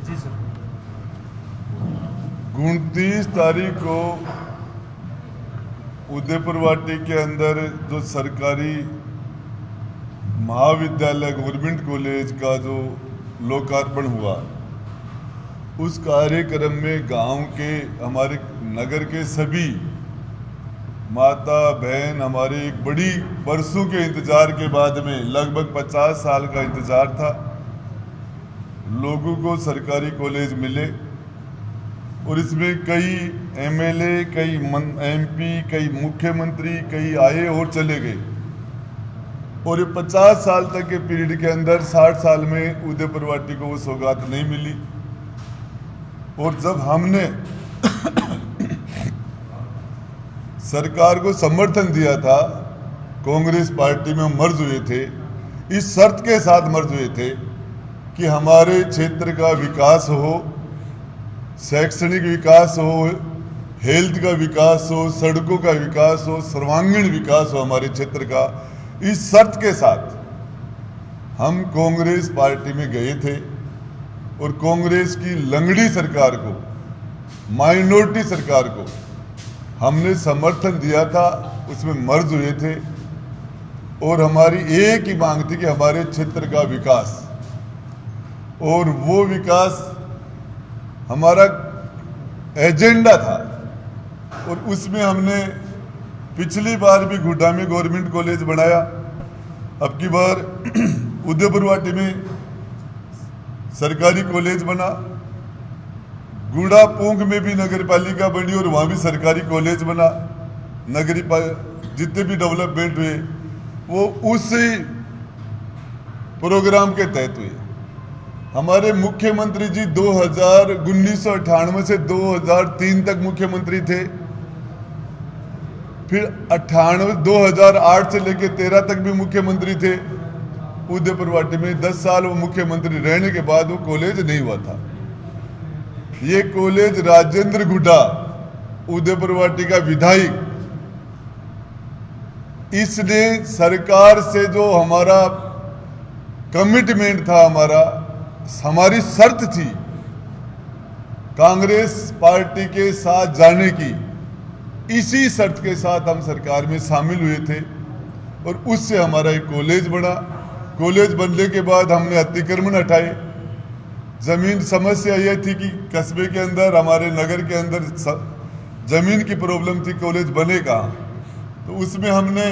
जी sir. 29 तारीख को उदयपुर वाटी के अंदर जो सरकारी महाविद्यालय गवर्नमेंट कॉलेज का जो लोकार्पण हुआ, उस कार्यक्रम में गांव के हमारे नगर के सभी माता बहन, हमारे एक बड़ी बरसों के इंतजार के बाद में लगभग 50 साल का इंतजार था, लोगों को सरकारी कॉलेज मिले और इसमें कई एमएलए, कई एमपी, कई मुख्यमंत्री, कई आए और चले गए। और ये 50 साल तक के पीरियड के अंदर 60 साल में उदयपुर वाटी को वो सौगात नहीं मिली। और जब हमने सरकार को समर्थन दिया था, कांग्रेस पार्टी में मर्ज हुए थे, इस शर्त के साथ मर्ज हुए थे कि हमारे क्षेत्र का विकास हो, शैक्षणिक विकास हो, हेल्थ का विकास हो, सड़कों का विकास हो, सर्वांगीण विकास हो हमारे क्षेत्र का। इस शर्त के साथ हम कांग्रेस पार्टी में गए थे और कांग्रेस की लंगड़ी सरकार को, माइनॉरिटी सरकार को हमने समर्थन दिया था, उसमें मर्ज हुए थे। और हमारी एक ही मांग थी कि हमारे क्षेत्र का विकास, और वो विकास हमारा एजेंडा था। और उसमें हमने पिछली बार भी गुड्डा में गवर्नमेंट कॉलेज बनाया, अब की बार उदयपुर वाटी में सरकारी कॉलेज बना, गुड़ा पूंख में भी नगर पालिका बनी और वहाँ भी सरकारी कॉलेज बना। नगरी जितने भी डेवलपमेंट हुए वो उसी प्रोग्राम के तहत हुए। हमारे मुख्यमंत्री जी 1998 से 2003 तक मुख्यमंत्री थे, फिर 2008 से लेकर 13 तक भी मुख्यमंत्री थे। उदयपुर वाटी में 10 साल वो मुख्यमंत्री रहने के बाद वो कॉलेज नहीं हुआ था। ये कॉलेज राजेंद्र गुड्डा, उदयपुर वाटी का विधायक, इसने सरकार से जो हमारा कमिटमेंट था, हमारी शर्त थी कांग्रेस पार्टी के साथ जाने की, इसी शर्त के साथ हम सरकार में शामिल हुए थे और उससे हमारा एक कॉलेज बना। कॉलेज बनने के बाद हमने अतिक्रमण हटाए। जमीन समस्या यह थी कि कस्बे के अंदर, हमारे नगर के अंदर जमीन की प्रॉब्लम थी, कॉलेज बने कहाँ। तो उसमें हमने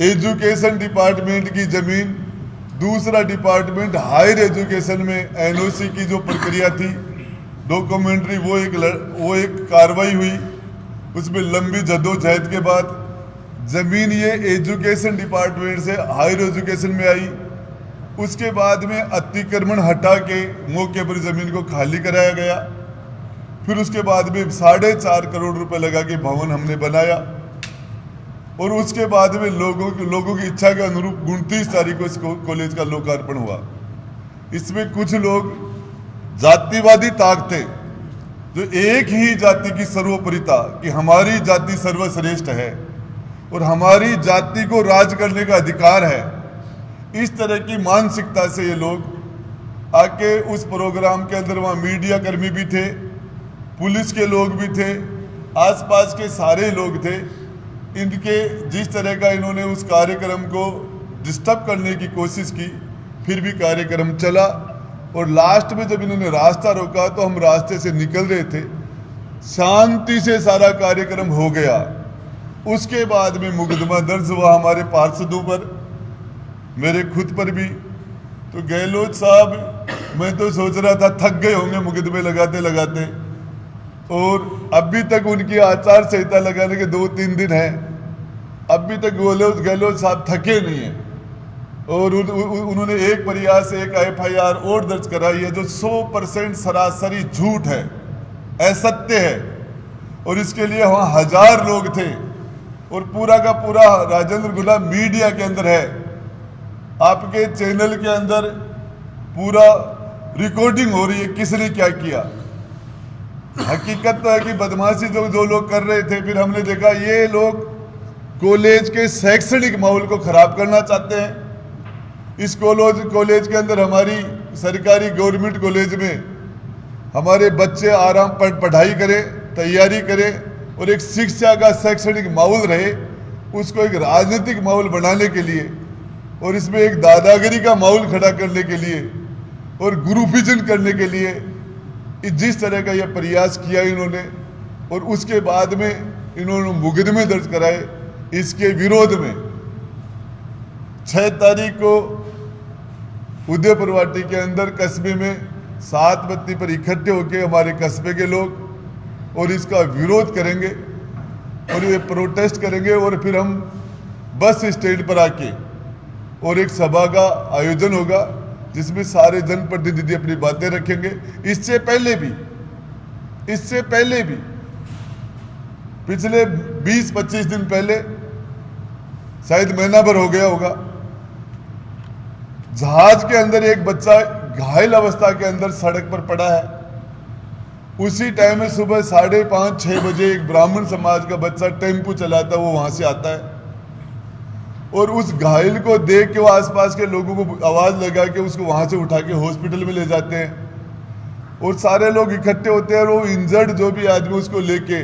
एजुकेशन डिपार्टमेंट की जमीन, दूसरा डिपार्टमेंट हायर एजुकेशन में एनओसी की जो प्रक्रिया थी, डॉक्यूमेंट्री, वो एक कार्रवाई हुई। उसमें लंबी जद्दोजहद के बाद जमीन ये एजुकेशन डिपार्टमेंट से हायर एजुकेशन में आई। उसके बाद में अतिक्रमण हटा के मौके पर जमीन को खाली कराया गया। फिर उसके बाद में 4.5 करोड़ रुपए लगा के भवन हमने बनाया और उसके बाद में लोगों की इच्छा के अनुरूप 29 तारीख को इस कॉलेज का लोकार्पण हुआ। इसमें कुछ लोग जातिवादी ताकतें, जो एक ही जाति की सर्वोपरिता, कि हमारी जाति सर्वश्रेष्ठ है और हमारी जाति को राज करने का अधिकार है, इस तरह की मानसिकता से ये लोग आके उस प्रोग्राम के अंदर, वहाँ मीडिया कर्मी भी थे, पुलिस के लोग भी थे, आसपास के सारे लोग थे। इनके जिस तरह का इन्होंने उस कार्यक्रम को डिस्टर्ब करने की कोशिश की, फिर भी कार्यक्रम चला। और लास्ट में जब इन्होंने रास्ता रोका तो हम रास्ते से निकल रहे थे, शांति से सारा कार्यक्रम हो गया। उसके बाद में मुकदमा दर्ज हुआ हमारे पार्षदों पर, मेरे खुद पर भी। तो गहलोत साहब, मैं तो सोच रहा था थक गए होंगे मुकदमे लगाते लगाते, और अभी तक उनकी आचार संहिता लगाने के 2-3 दिन हैं, अभी तक गहलोत साहब थके नहीं हैं। और उन्होंने एक प्रयास, एक FIR और दर्ज कराई है जो 100% सरासरी झूठ है, असत्य है। और इसके लिए वहाँ 1000 लोग थे और पूरा का पूरा राजेंद्र गुड्डा मीडिया के अंदर है, आपके चैनल के अंदर पूरा रिकॉर्डिंग हो रही है किसने क्या किया। हकीकत तो है कि बदमाशी जो लोग कर रहे थे, फिर हमने देखा ये लोग कॉलेज के शैक्षणिक माहौल को खराब करना चाहते हैं। इस कॉलेज के अंदर हमारी सरकारी गवर्नमेंट कॉलेज में हमारे बच्चे आराम पर पढ़ाई करें, तैयारी करें और एक शिक्षा का शैक्षणिक माहौल रहे, उसको एक राजनीतिक माहौल बनाने के लिए और इसमें एक दादागिरी का माहौल खड़ा करने के लिए और ग्रुपिज्म करने के लिए जिस तरह का यह प्रयास किया इन्होंने और उसके बाद में इन्होंने मुकदमे दर्ज कराए, इसके विरोध में 6 तारीख को उदयपुरवाटी के अंदर कस्बे में 7 बत्ती पर इकट्ठे होकर हमारे कस्बे के लोग और इसका विरोध करेंगे और ये प्रोटेस्ट करेंगे और फिर हम बस स्टैंड पर आके और एक सभा का आयोजन होगा जिसमें सारे जनप्रतिनिधि अपनी बातें रखेंगे। इससे पहले भी पिछले 20-25 दिन पहले, शायद महीना भर हो गया होगा, जहाज के अंदर एक बच्चा घायल अवस्था के अंदर सड़क पर पड़ा है। उसी टाइम में सुबह 5:30-6 बजे एक ब्राह्मण समाज का बच्चा टेम्पू चलाता वो वहां से आता है और उस घायल को देख के वो आसपास के लोगों को आवाज लगा के उसको वहां से उठा के हॉस्पिटल में ले जाते हैं और सारे लोग इकट्ठे होते हैं और वो इंजर्ड जो भी आदमी उसको लेके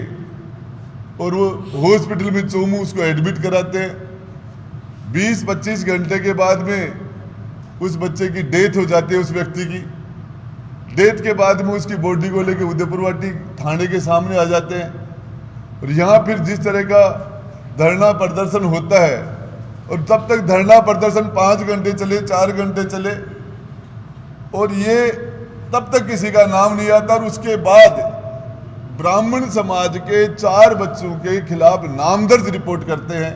और वो हॉस्पिटल में चोमू उसको एडमिट कराते हैं। 20-25 घंटे के बाद में उस बच्चे की डेथ हो जाती है। उस व्यक्ति की डेथ के बाद में उसकी बॉडी को लेके उदयपुरवाटी थाने के सामने आ जाते हैं और यहाँ फिर जिस तरह का धरना प्रदर्शन होता है और तब तक धरना प्रदर्शन 5 घंटे चले, 4 घंटे चले और ये तब तक किसी का नाम नहीं आता और उसके बाद ब्राह्मण समाज के 4 बच्चों के खिलाफ नामदर्ज रिपोर्ट करते हैं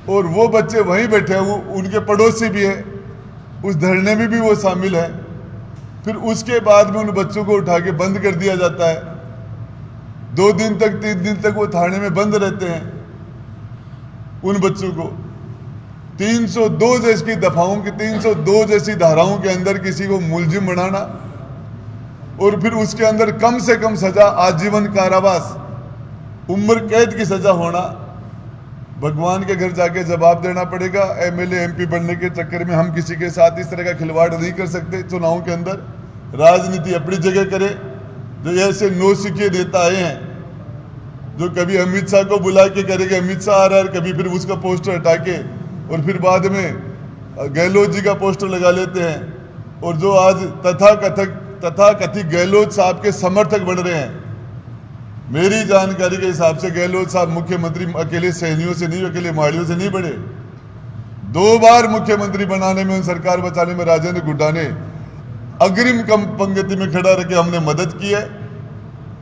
और वो बच्चे वहीं बैठे हैं, वो उनके पड़ोसी भी है, उस धरने में भी वो शामिल है। फिर उसके बाद में उन बच्चों को उठा के बंद कर दिया जाता है। 2 दिन तक 3 दिन तक वो थाने में बंद रहते हैं। उन बच्चों को 302 जैसी दफाओं की 302 जैसी धाराओं के अंदर किसी को मुलजिम बनाना और फिर उसके अंदर कम से कम सजा आजीवन कारावास, उम्र कैद की सजा होना। भगवान के घर जाके जवाब देना पड़ेगा। एमएलए एमपी बनने के चक्कर में हम किसी के साथ इस तरह का खिलवाड़ नहीं कर सकते। चुनाव के अंदर राजनीति अपनी जगह करे। जो ऐसे नौसिखिए नेता आए हैं जो कभी अमित शाह को बुला के करेंगे अमित शाह आ रहा है, कभी फिर उसका पोस्टर हटा के और फिर बाद में गहलोत जी का पोस्टर लगा लेते हैं और जो आज तथाकथित गहलोत साहब के समर्थक बन रहे हैं। मेरी जानकारी के हिसाब से गहलोत साहब मुख्यमंत्री अकेले सहनियों से नहीं, अकेले माड़ियों से नहीं बने। 2 बार मुख्यमंत्री बनाने में, सरकार बचाने में राजेंद्र गुड्डा ने अग्रिम पंक्ति में खड़ा रह के हमने मदद की है।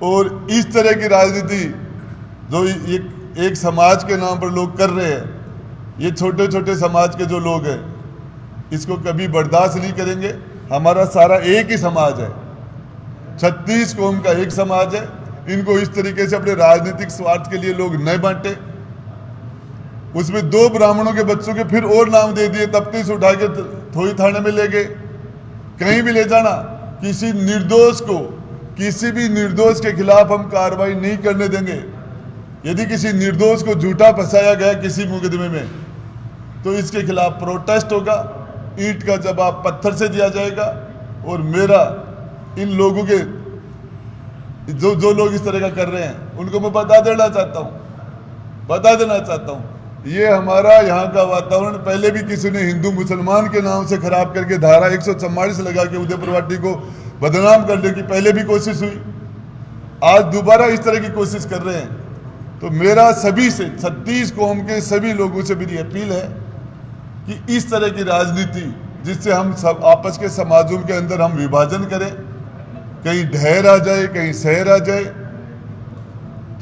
और इस तरह की राजनीति जो एक समाज के नाम पर लोग कर रहे हैं, ये छोटे छोटे समाज के जो लोग हैं, इसको कभी बर्दाश्त नहीं करेंगे। हमारा सारा एक ही समाज है, 36 कौम का एक समाज है। इनको इस तरीके से अपने राजनीतिक स्वार्थ के लिए लोग न बांटे। उसमें 2 ब्राह्मणों के बच्चों के फिर और नाम दे दिए, तफ्तीश से उठा के थोड़ी थाने में ले गए। कहीं भी ले जाना, किसी भी निर्दोष के खिलाफ हम कार्रवाई नहीं करने देंगे। यदि किसी निर्दोष को झूठा फंसाया गया किसी मुकदमे में तो इसके खिलाफ प्रोटेस्ट होगा, ईंट का जवाब पत्थर से दिया जाएगा। और मेरा इन लोगों के जो लोग इस तरह का कर रहे हैं उनको मैं बता देना चाहता हूं, ये हमारा यहाँ का वातावरण पहले भी किसी ने हिंदू मुसलमान के नाम से खराब करके धारा 144 लगा के उदयपुरवाटी को बदनाम करने की पहले भी कोशिश हुई। आज दोबारा इस तरह की कोशिश कर रहे हैं। तो मेरा सभी से 36 कौम के सभी लोगों से मेरी अपील है कि इस तरह की राजनीति जिससे हम सब आपस के समाजों के अंदर हम विभाजन करें, कहीं ढहर आ जाए, कहीं शहर आ जाए।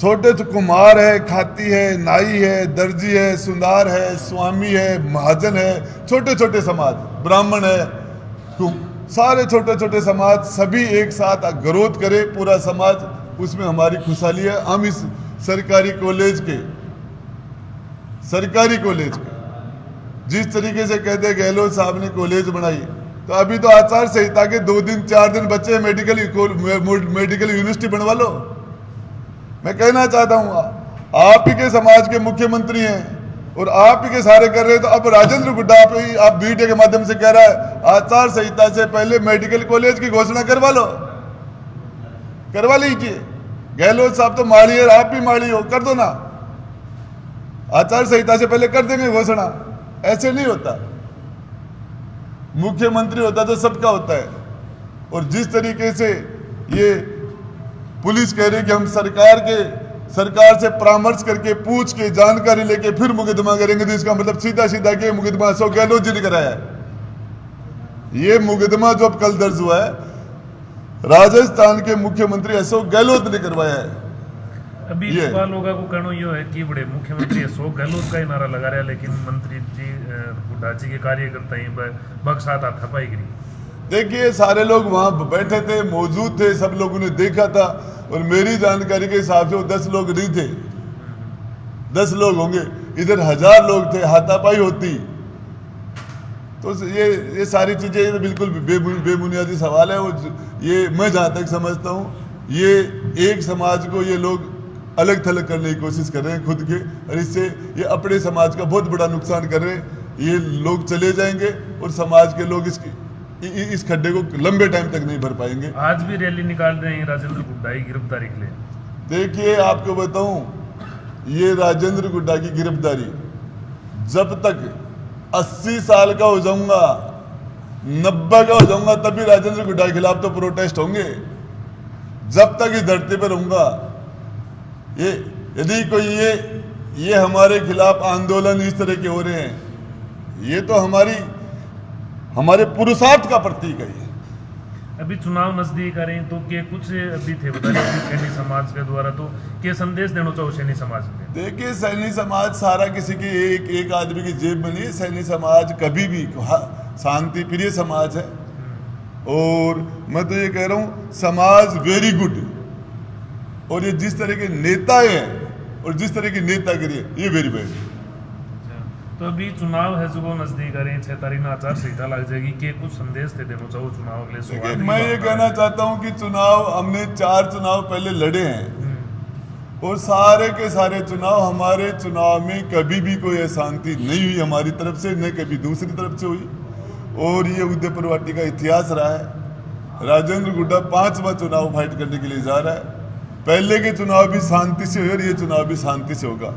छोटे तो कुम्हार है, खाती है, नाई है, दर्जी है, सुनार है, स्वामी है, महाजन है, छोटे छोटे समाज, ब्राह्मण है, सारे छोटे छोटे समाज सभी एक साथ विरोध करे पूरा समाज, उसमें हमारी खुशहाली है। हम इस सरकारी कॉलेज के जिस तरीके से कहते हैं गहलोत साहब ने कॉलेज बनाई, तो अभी तो आचार संहिता के 2 दिन 4 दिन बच्चे मेडिकल यूनिवर्सिटी बनवा लो। मैं कहना चाहता हूं आप ही के समाज के मुख्यमंत्री हैं, और आप ही के सहारे कर रहे हैं। तो अब राजेंद्र गुड्डा आप मीडिया के माध्यम से कह रहा है आचार संहिता से पहले मेडिकल कॉलेज की घोषणा करवा लो, करवा लीजिए। गहलोत साहब तो माड़ी है, आप भी माड़ी हो, कर दो ना, आचार संहिता से पहले कर देंगे घोषणा। ऐसे नहीं होता, मुख्यमंत्री होता तो सबका होता है। और जिस तरीके से ये पुलिस कह रही कि हम सरकार से परामर्श करके पूछ के जानकारी लेके फिर मुकदमा करेंगे, तो इसका मतलब सीधा सीधा कि मुकदमा अशोक गहलोत जी ने कराया है। ये मुकदमा जो अब कल दर्ज हुआ है, राजस्थान के मुख्यमंत्री अशोक गहलोत ने करवाया है। अभी सवाल होगा को कहना यो है कि बड़े मुख्यमंत्री अशोक गहलोत का ही नारा लगा रहा है, लेकिन मंत्री जी गुड्डा जी के कार्यकर्ता ही बक्सात हाथापाई गिरी। देखिए, सारे लोग वहां बैठे थे, मौजूद थे, सब लोगों ने देखा था। और मेरी जानकारी के हिसाब से वो 10 लोग नहीं थे, 10 लोग होंगे, इधर 1000 लोग थे, हाथापाई होती। तो ये सारी चीजें बिल्कुल बेबुनियादी सवाल है। ये मैं जहां तक समझता हूं, ये एक समाज को ये लोग अलग थलग करने की कोशिश कर रहे हैं खुद के, और इससे ये अपने समाज का बहुत बड़ा नुकसान कर रहे हैं। ये लोग चले जाएंगे और समाज के लोग इस खड्डे को लंबे टाइम तक नहीं भर पाएंगे। आज भी रैली निकाल रहे हैं राजेंद्र गुड्डा की गिरफ्तारी के लिए। देखिए, आपको बताऊं, ये राजेंद्र गुड्डा की गिरफ्तारी जब तक 80 साल का हो जाऊंगा, 90 का हो जाऊंगा, तभी राजेंद्र गुड्डा के खिलाफ तो प्रोटेस्ट होंगे। जब तक इस धरती पर रहूंगा, ये यदि कोई ये हमारे खिलाफ आंदोलन इस तरह के हो रहे हैं, ये तो हमारे पुरुषार्थ का प्रतीक है। अभी चुनाव नजदीक आ रहे हैं, तो के कुछ अभी थे बता रहे सैनी समाज के द्वारा, तो क्या संदेश देना चाहो सैनी समाज में? देखिए, सैनी समाज सारा किसी की एक आदमी की जेब में नहीं है। सैनी समाज कभी भी शांति प्रिय समाज है। और मैं तो ये कह रहा हूँ, समाज वेरी गुड। और ये जिस तरह के नेता हैं और जिस तरह की नेतागिरी है, ये वेरी बैड। तो अभी चुनाव है जो नजदीक आ रहे हैं, 6 तारीख में आचार संहिता लग जाएगी, के कुछ संदेश दे देना चाहो चुनाव के लिए? मैं ये कहना चाहता हूँ कि हमने 4 चुनाव पहले लड़े हैं, और सारे के सारे चुनाव, हमारे चुनाव में कभी भी कोई अशांति नहीं हुई हमारी तरफ से, न कभी दूसरी तरफ से हुई। और ये उदयपुर वाटी का इतिहास रहा है। राजेंद्र गुड्डा 5वां चुनाव फाइट करने के लिए जा रहा है। पहले के चुनाव भी शांति से हुए और ये चुनाव भी शांति से होगा।